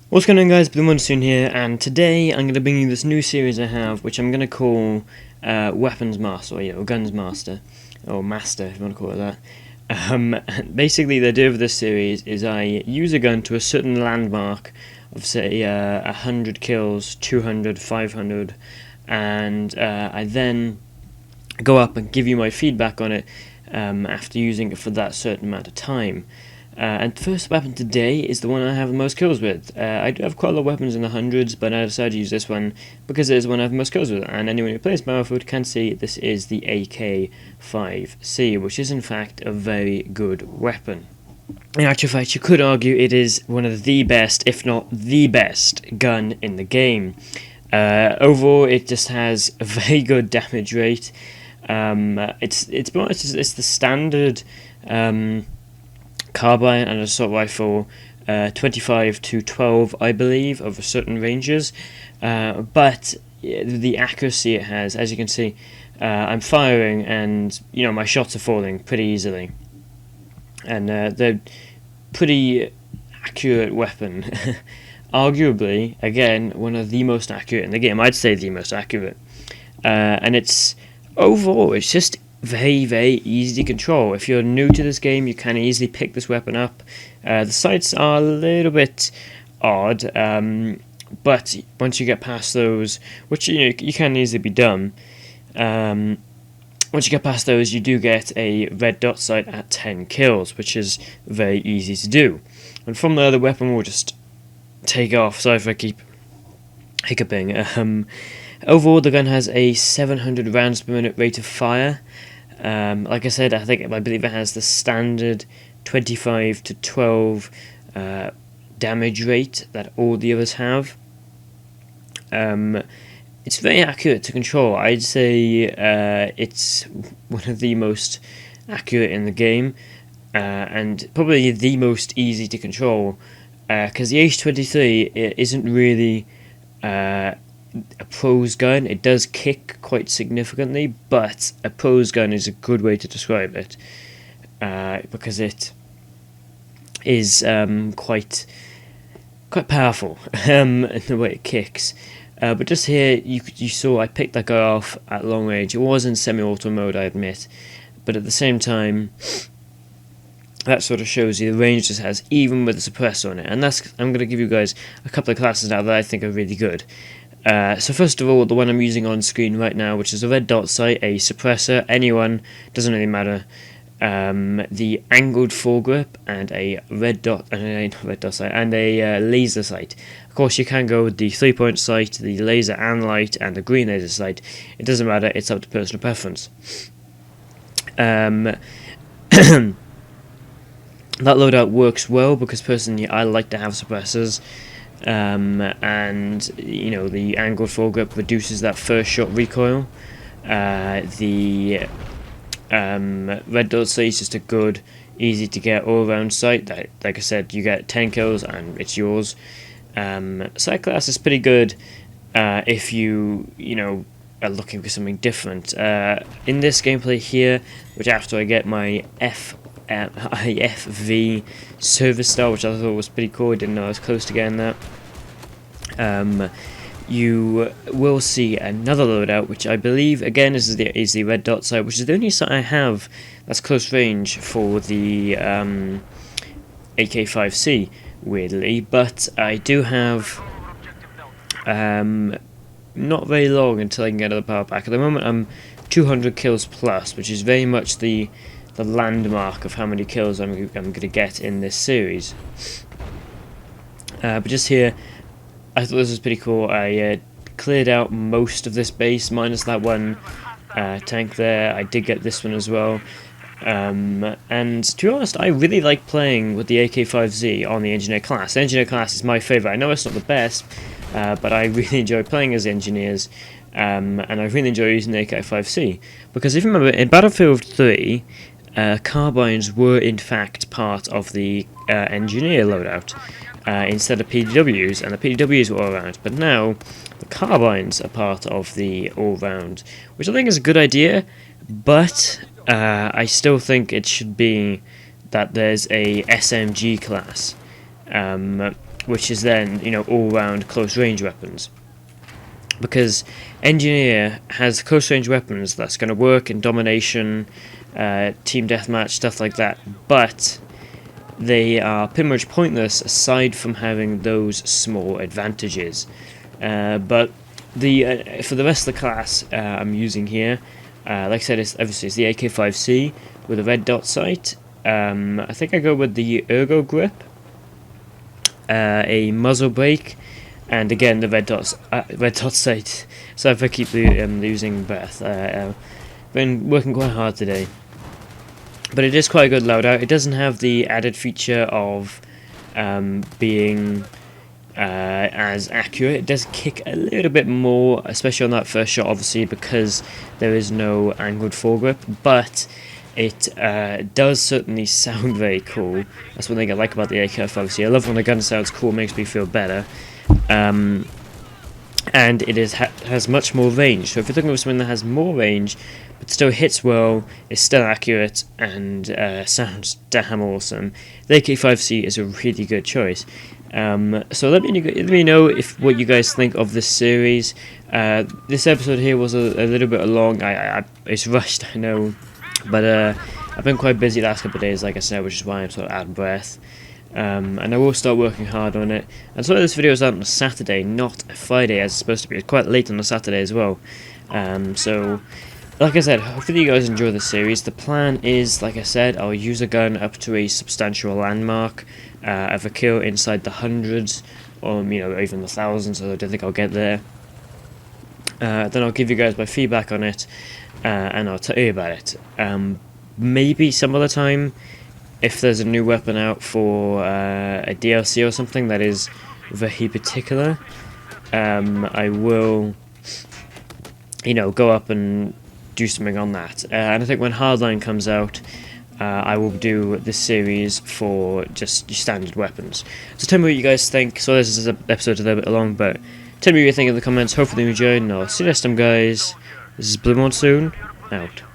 What's going on, guys? Blue Monsoon here, and today I'm going to bring you this new series I have, which I'm going to call Weapons Master, or Guns Master, or Master, if you want to call it that. Basically, the idea of this series is I use a gun to a certain landmark of, say, 100 kills, 200, 500, and I then go up and give you my feedback on it after using it for that certain amount of time. And the first weapon today is the one I have the most kills with. I do have quite a lot of weapons in the hundreds, but I decided to use this one because it is the one I have the most kills with. And anyone who plays Battlefield can see this is the AK5C, which is in fact a very good weapon. In actual fact, you could argue it is one of the best, if not the best, gun in the game. Overall, it just has a very good damage rate. It's the standard carbine and assault rifle, 25 to 12, I believe, of certain ranges, but the accuracy it has, as you can see, I'm firing and my shots are falling pretty easily, and they're pretty accurate weapon. Arguably, again, one of the most accurate in the game. I'd say the most accurate, and it's just very, very easy to control. If you're new to this game, you can easily pick this weapon up. The sights are a little bit odd, but once you get past those, which you can easily be done, once you get past those, you do get a red dot sight at 10 kills, which is very easy to do. And from there, the weapon will just take off. Sorry if I keep hiccuping. Overall, the gun has a 700 rounds per minute rate of fire. Like I said, I believe it has the standard 25 to 12 damage rate that all the others have. It's very accurate to control. I'd say it's one of the most accurate in the game, and probably the most easy to control, because the H23 isn't really a pro's gun. It does kick quite significantly, but a pro's gun is a good way to describe it, because it is quite powerful in the way it kicks. But just here, you saw I picked that guy off at long range. It was in semi-auto mode, I admit, but at the same time, that sort of shows you the range this has, even with the suppressor on it. And I'm going to give you guys a couple of classes now that I think are really good. So first of all, the one I'm using on screen right now, which is a red dot sight, a suppressor, anyone, doesn't really matter. The angled foregrip and a sight and a laser sight. Of course, you can go with the 3-point sight, the laser and light, and the green laser sight. It doesn't matter. It's up to personal preference. That loadout works well because personally I like to have suppressors. And the angled foregrip reduces that first shot recoil. The red dot sight is just a good, easy to get all around sight. Like I said, you get 10 kills and it's yours. Sight class is pretty good if you are looking for something different. In this gameplay here, which after I get my IFV service star, which I thought was pretty cool. I didn't know I was close to getting that. You will see another loadout, which I believe again is the red dot sight, which is the only sight I have that's close range for the AK5C, weirdly. But I do have not very long until I can get another power pack. At the moment, I'm 200 kills plus, which is very much the landmark of how many kills I'm going to get in this series. But just here, I thought this was pretty cool. I cleared out most of this base, minus that one tank there. I did get this one as well. And to be honest, I really like playing with the AK5Z on the Engineer class. The Engineer class is my favourite. I know it's not the best, but I really enjoy playing as engineers. And I really enjoy using the AK5C. Because if you remember, in Battlefield 3, carbines were in fact part of the engineer loadout instead of PDWs, and the PDWs were all around. But now the carbines are part of the all-round, which I think is a good idea, but I still think it should be that there's a SMG class which is then, you know, all-round close-range weapons. Because Engineer has close-range weapons that's going to work in domination, team deathmatch, stuff like that, but they are pretty much pointless aside from having those small advantages. But for the rest of the class I'm using here, like I said, obviously it's the AK5C with a red dot sight. I think I go with the Ergo Grip, a muzzle brake, and again the red dot sight. So if I keep losing breath, been working quite hard today. But it is quite a good loadout. It doesn't have the added feature of being as accurate. It does kick a little bit more, especially on that first shot, obviously, because there is no angled foregrip, but it does certainly sound very cool. That's one thing I like about the AK5C. I love when the gun sounds cool, makes me feel better. And it has much more range. So if you're looking for something that has more range, but still hits well, is still accurate, and sounds damn awesome, the AK5C is a really good choice. So let me know what you guys think of this series. This episode here was a little bit long. It's rushed, I know, but I've been quite busy the last couple of days, like I said, which is why I'm sort of out of breath. And I will start working hard on it. And so this video is out on a Saturday, not a Friday as it's supposed to be. It's quite late on a Saturday as well. So, like I said, hopefully you guys enjoy this series. The plan is, like I said, I'll use a gun up to a substantial landmark of a kill inside the hundreds, or even the thousands. So I don't think I'll get there. Then I'll give you guys my feedback on it, and I'll tell you about it. Maybe some other time, if there's a new weapon out for a DLC or something that is very particular, I will, go up and do something on that. And I think when Hardline comes out, I will do this series for just standard weapons. So tell me what you guys think. So this is an episode a little bit long, but tell me what you think in the comments. Hopefully you enjoyed, and I'll see you next time, guys. This is Blue Monsoon, out.